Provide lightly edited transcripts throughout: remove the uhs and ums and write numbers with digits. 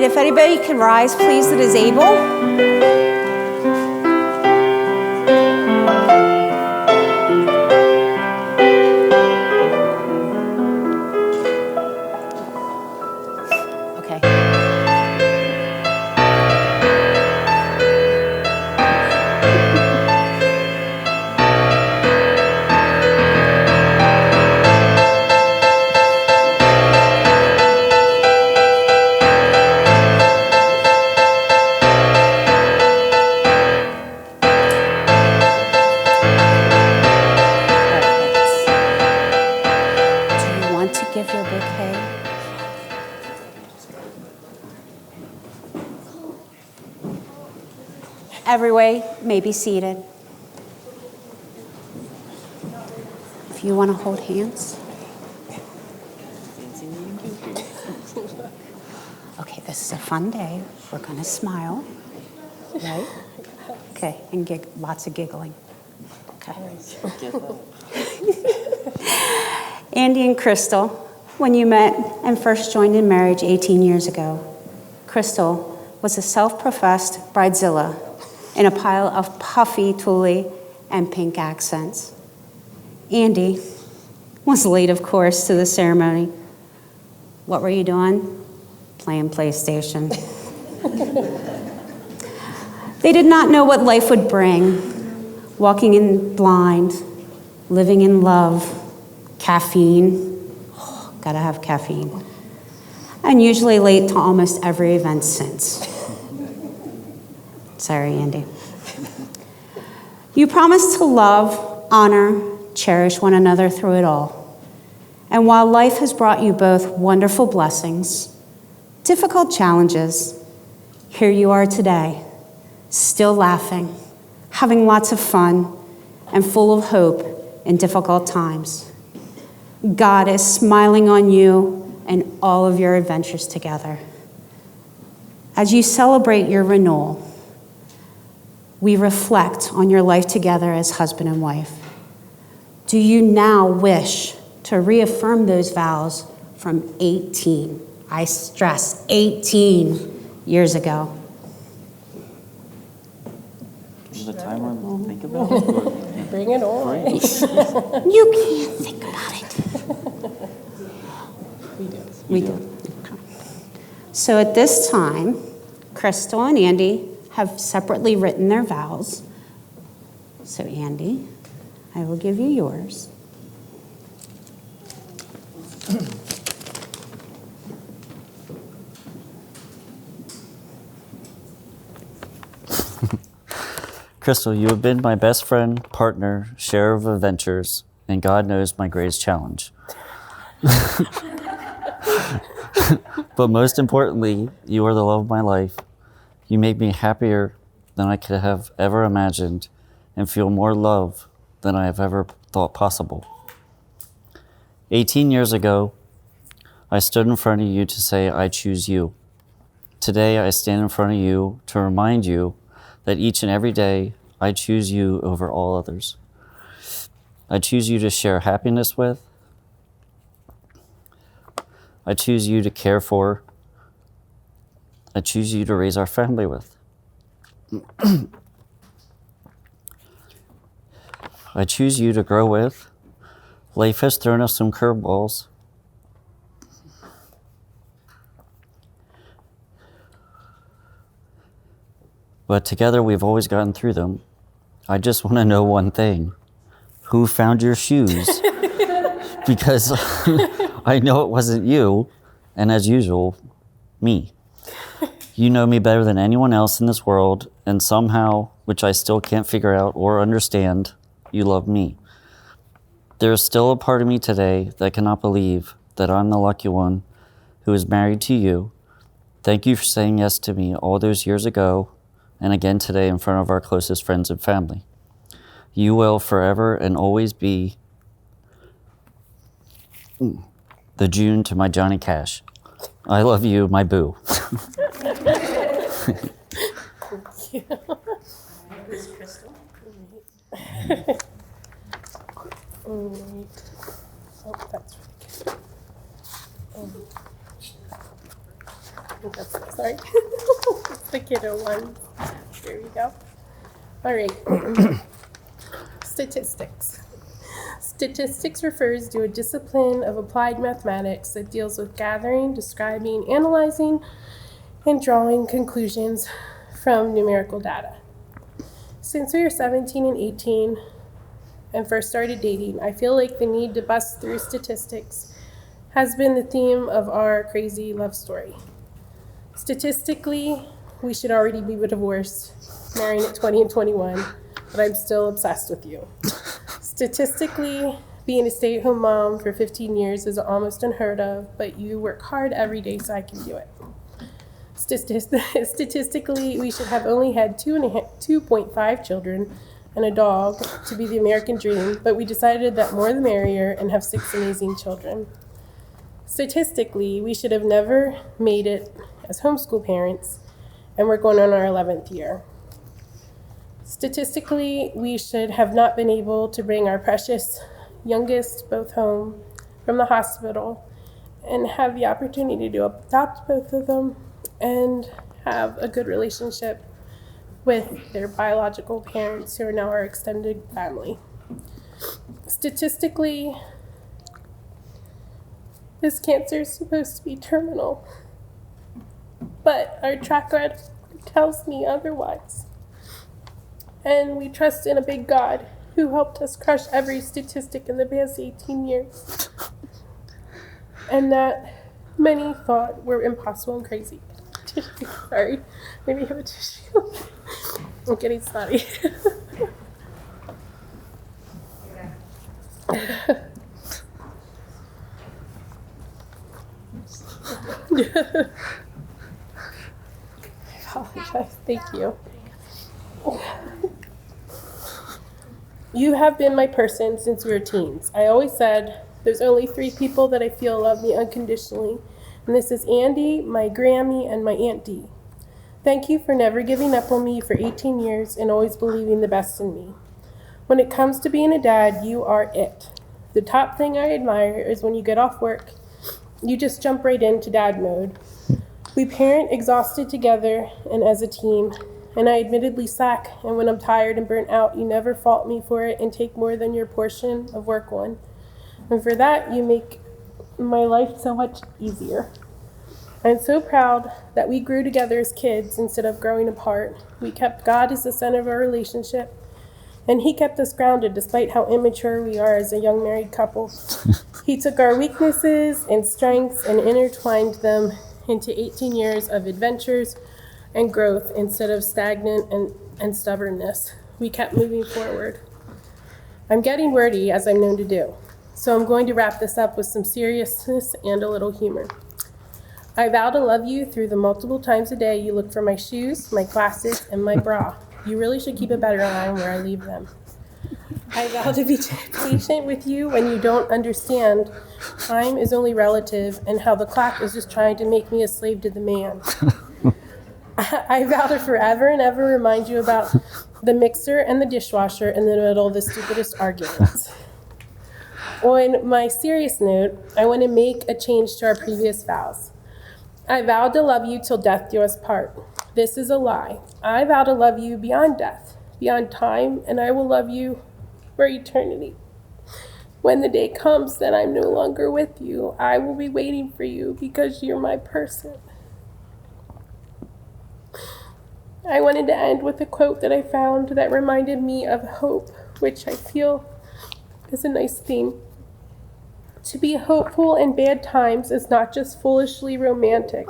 if anybody can rise, please, that is able. Everyone may be seated. If you want to hold hands. Okay, this is a fun day. We're going to smile, right? Okay, and lots of giggling. Okay. Andy and Krystal, when you met and first joined in marriage 18 years ago, Krystal was a self-professed bridezilla in a pile of puffy tulle and pink accents. Andy was late, of course, to the ceremony. What were you doing? Playing PlayStation. They did not know what life would bring. Walking in blind, living in love, caffeine. Oh, gotta have caffeine. And usually late to almost every event since. Sorry, Andy. You promised to love, honor, cherish one another through it all. And while life has brought you both wonderful blessings, difficult challenges, here you are today, still laughing, having lots of fun, and full of hope in difficult times. God is smiling on you and all of your adventures together. As you celebrate your renewal, we reflect on your life together as husband and wife. Do you now wish to reaffirm those vows from 18, I stress 18 years ago? Is there a timer to think about it? Bring it on. You can't think about it. We do. Okay. So at this time, Krystal and Andy have separately written their vows. So Andy, I will give you yours. Krystal, you have been my best friend, partner, share of adventures, and God knows my greatest challenge. But most importantly, you are the love of my life. You make me happier than I could have ever imagined and feel more love than I have ever thought possible. 18 years ago, I stood in front of you to say, I choose you. Today, I stand in front of you to remind you that each and every day, I choose you over all others. I choose you to share happiness with. I choose you to care for. I choose you to raise our family with. I choose you to grow with. Life has thrown us some curveballs. But together we've always gotten through them. I just want to know one thing. Who found your shoes? Because I know it wasn't you, and as usual, me. You know me better than anyone else in this world, and somehow, which I still can't figure out or understand, you love me. There is still a part of me today that cannot believe that I'm the lucky one who is married to you. Thank you for saying yes to me all those years ago, and again today in front of our closest friends and family. You will forever and always be the June to my Johnny Cash. I love you, my boo. This Krystal. Oh, that's really good. Sorry. It's the kiddo one. There we go. All right. Statistics. Statistics refers to a discipline of applied mathematics that deals with gathering, describing, analyzing, and drawing conclusions from numerical data. Since we were 17 and 18 and first started dating, I feel like the need to bust through statistics has been the theme of our crazy love story. Statistically, we should already be divorced, marrying at 20 and 21, but I'm still obsessed with you. Statistically, being a stay-at-home mom for 15 years is almost unheard of, but you work hard every day so I can do it. Statistically, we should have only had 2.5 children and a dog to be the American dream, but we decided that more the merrier and have 6 amazing children. Statistically, we should have never made it as homeschool parents, and we're going on our 11th year. Statistically, we should have not been able to bring our precious youngest both home from the hospital and have the opportunity to adopt both of them and have a good relationship with their biological parents who are now our extended family. Statistically, this cancer is supposed to be terminal, but our track record tells me otherwise. And we trust in a big God who helped us crush every statistic in the past 18 years. And that many thought were impossible and crazy. Sorry, maybe have a tissue. I'm getting snotty. I apologize. Thank you. You have been my person since we were teens. I always said there's only 3 people that I feel love me unconditionally, and this is Andy, my Grammy, and my Aunt Dee. Thank you for never giving up on me for 18 years and always believing the best in me. When it comes to being a dad, you are it. The top thing I admire is when you get off work, you just jump right into dad mode. We parent exhausted together and as a team, and I admittedly slack, and when I'm tired and burnt out, you never fault me for it and take more than your portion of work on. And for that, you make my life so much easier. I'm so proud that we grew together as kids instead of growing apart. We kept God as the center of our relationship, and He kept us grounded despite how immature we are as a young married couple. He took our weaknesses and strengths and intertwined them into 18 years of adventures and growth instead of stagnant and stubbornness. We kept moving forward. I'm getting wordy, as I'm known to do, so I'm going to wrap this up with some seriousness and a little humor. I vow to love you through the multiple times a day you look for my shoes, my glasses, and my bra. You really should keep a better eye on where I leave them. I vow to be patient with you when you don't understand time is only relative and how the clock is just trying to make me a slave to the man. I vow to forever and ever remind you about the mixer and the dishwasher in the middle of the stupidest arguments. On my serious note, I want to make a change to our previous vows. I vowed to love you till death do us part. This is a lie. I vow to love you beyond death, beyond time, and I will love you for eternity. When the day comes that I'm no longer with you, I will be waiting for you because you're my person. I wanted to end with a quote that I found that reminded me of hope, which I feel is a nice theme. To be hopeful in bad times is not just foolishly romantic.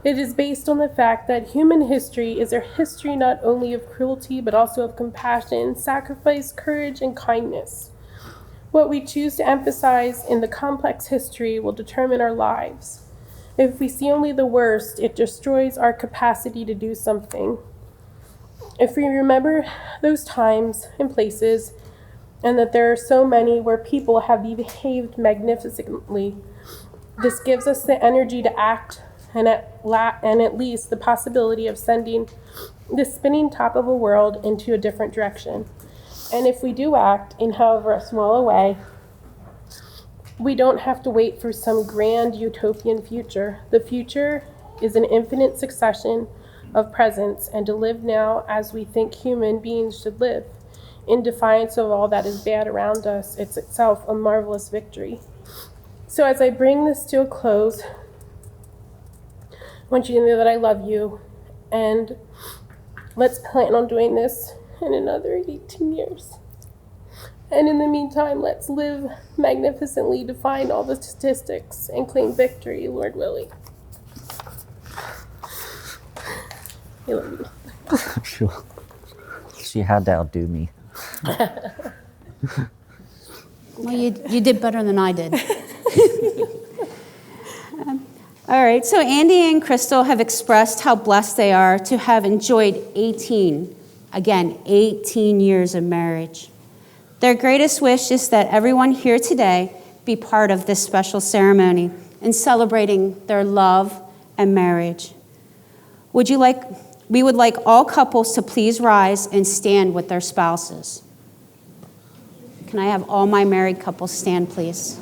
It is based on the fact that human history is a history not only of cruelty, but also of compassion, sacrifice, courage, and kindness. What we choose to emphasize in the complex history will determine our lives. If we see only the worst, it destroys our capacity to do something. If we remember those times and places, and that there are so many where people have behaved magnificently, this gives us the energy to act and at least the possibility of sending the spinning top of a world into a different direction. And if we do act in however small a way, we don't have to wait for some grand utopian future. The future is an infinite succession of presence, and to live now as we think human beings should live, in defiance of all that is bad around us, it's itself a marvelous victory. So as I bring this to a close, I want you to know that I love you, and let's plan on doing this in another 18 years. And in the meantime, let's live magnificently, defying all the statistics, and claim victory, Lord willing. I love you. She had to outdo me. Well, you did better than I did. All right, so Andy and Krystal have expressed how blessed they are to have enjoyed 18 years of marriage. Their greatest wish is that everyone here today be part of this special ceremony in celebrating their love and marriage. We would like all couples to please rise and stand with their spouses. Can I have all my married couples stand, please?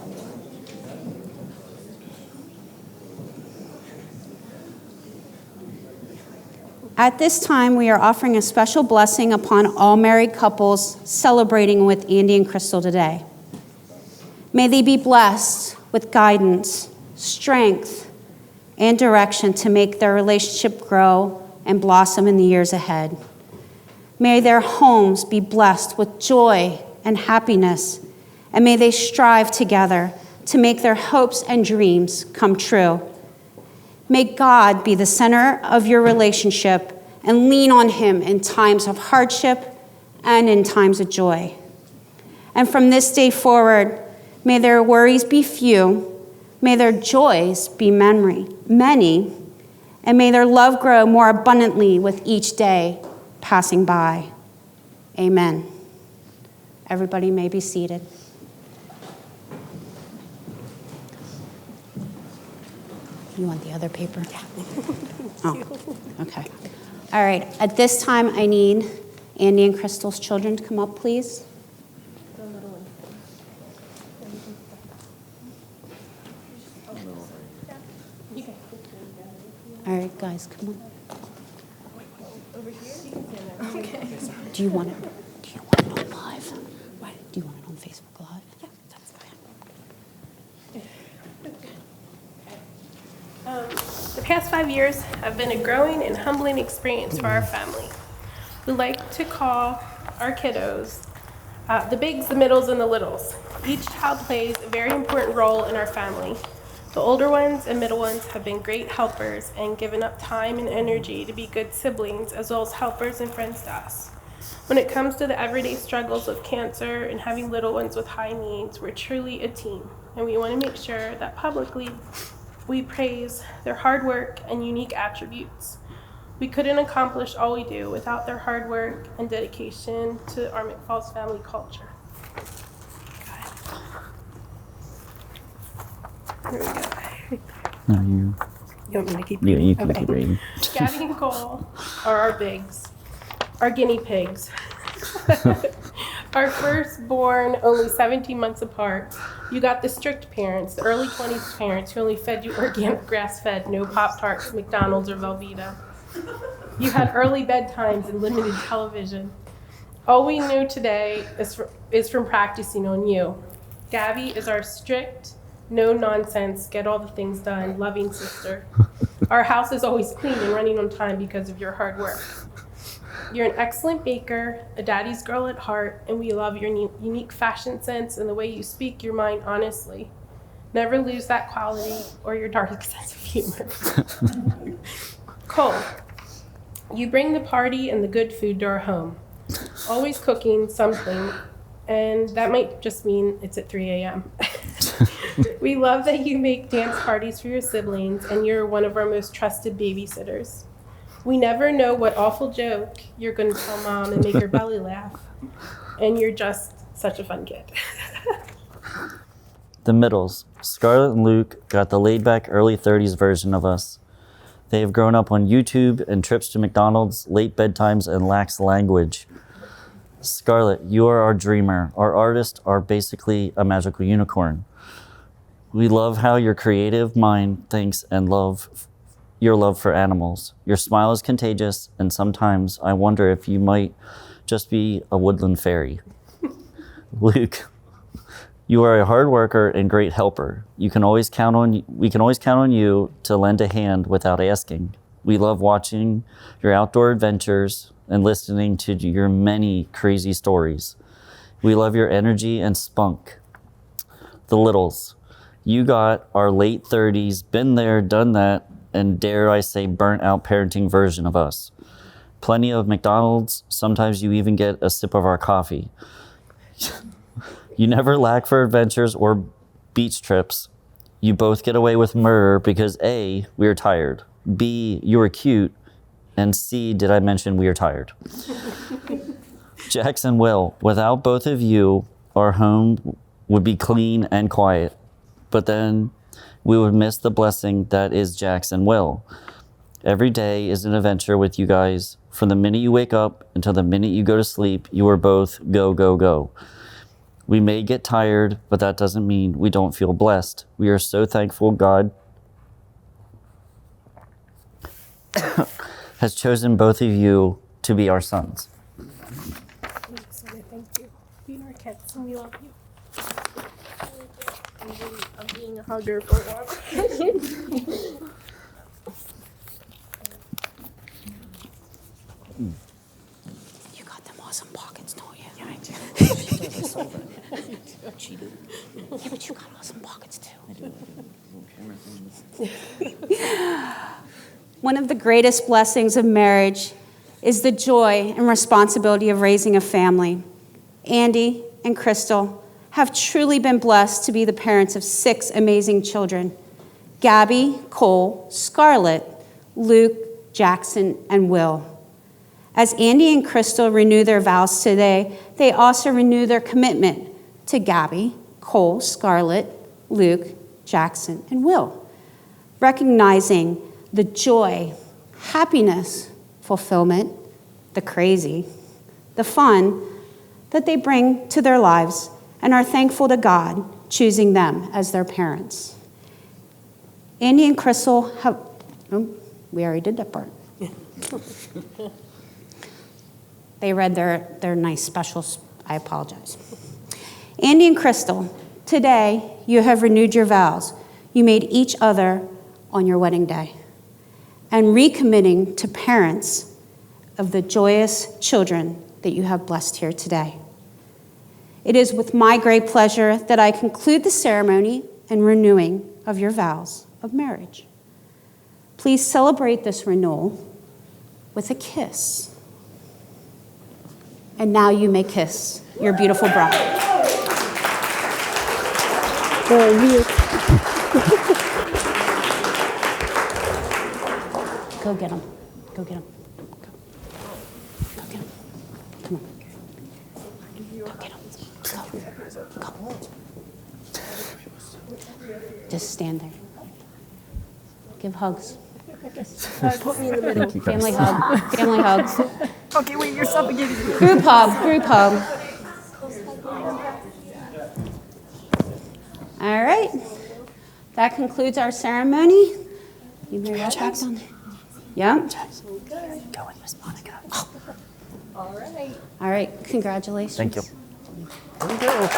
At this time, we are offering a special blessing upon all married couples celebrating with Andy and Krystal today. May they be blessed with guidance, strength, and direction to make their relationship grow and blossom in the years ahead. May their homes be blessed with joy and happiness, and may they strive together to make their hopes and dreams come true. May God be the center of your relationship and lean on him in times of hardship and in times of joy. And from this day forward, may their worries be few, may their joys be many, and may their love grow more abundantly with each day passing by. Amen. Everybody may be seated. You want the other paper? Yeah. Oh, okay. All right. At this time, I need Andy and Krystal's children to come up, please. All right, guys, come on. Over here? You can stand there. Okay. Do you want it on live? What? Do you want it on Facebook Live? Yeah, that's fine. The past 5 years have been a growing and humbling experience for our family. We like to call our kiddos the bigs, the middles, and the littles. Each child plays a very important role in our family. The older ones and middle ones have been great helpers and given up time and energy to be good siblings, as well as helpers and friends to us. When it comes to the everyday struggles of cancer and having little ones with high needs, we're truly a team, and we want to make sure that publicly we praise their hard work and unique attributes. We couldn't accomplish all we do without their hard work and dedication to our McFalls family culture. Here we go. No, you. You want me to keep Yeah, reading? you can Okay. keep reading. Gabby and Cole are our bigs, our guinea pigs. Our firstborn, only 17 months apart. You got the strict parents, the early 20s parents who only fed you organic grass-fed, no Pop-Tarts, McDonald's, or Velveeta. You had early bedtimes and limited television. All we know today is from practicing on you. Gabby is our strict, no-nonsense, get all the things done, loving sister. Our house is always clean and running on time because of your hard work. You're an excellent baker, a daddy's girl at heart, and we love your unique fashion sense and the way you speak your mind honestly. Never lose that quality or your dark sense of humor. Cole, you bring the party and the good food to our home. Always cooking something, and that might just mean it's at 3 a.m. We love that you make dance parties for your siblings, and you're one of our most trusted babysitters. We never know what awful joke you're going to tell mom and make her belly laugh. And you're just such a fun kid. The middles. Scarlett and Luke got the laid-back early 30s version of us. They have grown up on YouTube and trips to McDonald's, late bedtimes, and lax language. Scarlett, you are our dreamer, our artist, are basically a magical unicorn. We love how your creative mind thinks and love your love for animals. Your smile is contagious, and sometimes I wonder if you might just be a woodland fairy. Luke, you are a hard worker and great helper. We can always count on you to lend a hand without asking. We love watching your outdoor adventures and listening to your many crazy stories. We love your energy and spunk. The littles, you got our late 30s, been there, done that, and dare I say burnt out parenting version of us. Plenty of McDonald's, sometimes you even get a sip of our coffee. You never lack for adventures or beach trips. You both get away with murder because A, we are tired, B, you are cute, and C, did I mention we are tired? Jax and Will, without both of you, our home would be clean and quiet, but then we would miss the blessing that is Jax and Will. Every day is an adventure with you guys. From the minute you wake up until the minute you go to sleep, you are both go, go, go. We may get tired, but that doesn't mean we don't feel blessed. We are so thankful God has chosen both of you to be our sons. Thank you. Being our kids, and we love you. I'm being a hugger for one. You got them awesome pockets, don't you? Yeah, I do. She did. Yeah, but you got awesome pockets too. I do. Little camera thing. One of the greatest blessings of marriage is the joy and responsibility of raising a family. Andy and Krystal have truly been blessed to be the parents of 6 amazing children: Gabby, Cole, Scarlett, Luke, Jackson, and Will. As Andy and Krystal renew their vows today, they also renew their commitment to Gabby, Cole, Scarlett, Luke, Jackson, and Will, recognizing the joy, happiness, fulfillment, the crazy, the fun that they bring to their lives, and are thankful to God choosing them as their parents. Andy and Krystal have, we already did that part. They read their nice specials. I apologize. Andy and Krystal, today you have renewed your vows you made each other on your wedding day, and recommitting to parents of the joyous children that you have blessed here today. It is with my great pleasure that I conclude the ceremony and renewing of your vows of marriage. Please celebrate this renewal with a kiss. And now you may kiss your beautiful bride. Go get him. Go get him. Go get him. Come on. Go get him. Go. Go. Just stand there. Give hugs. Put me in the middle. Family hug. Family hugs. Okay, wait, you're suffocating me. Group hug. Group hug. All right. That concludes our ceremony. You may walk back down there. Yeah. Go with Miss Monica. All right. All right. Congratulations. Thank you. Here we go.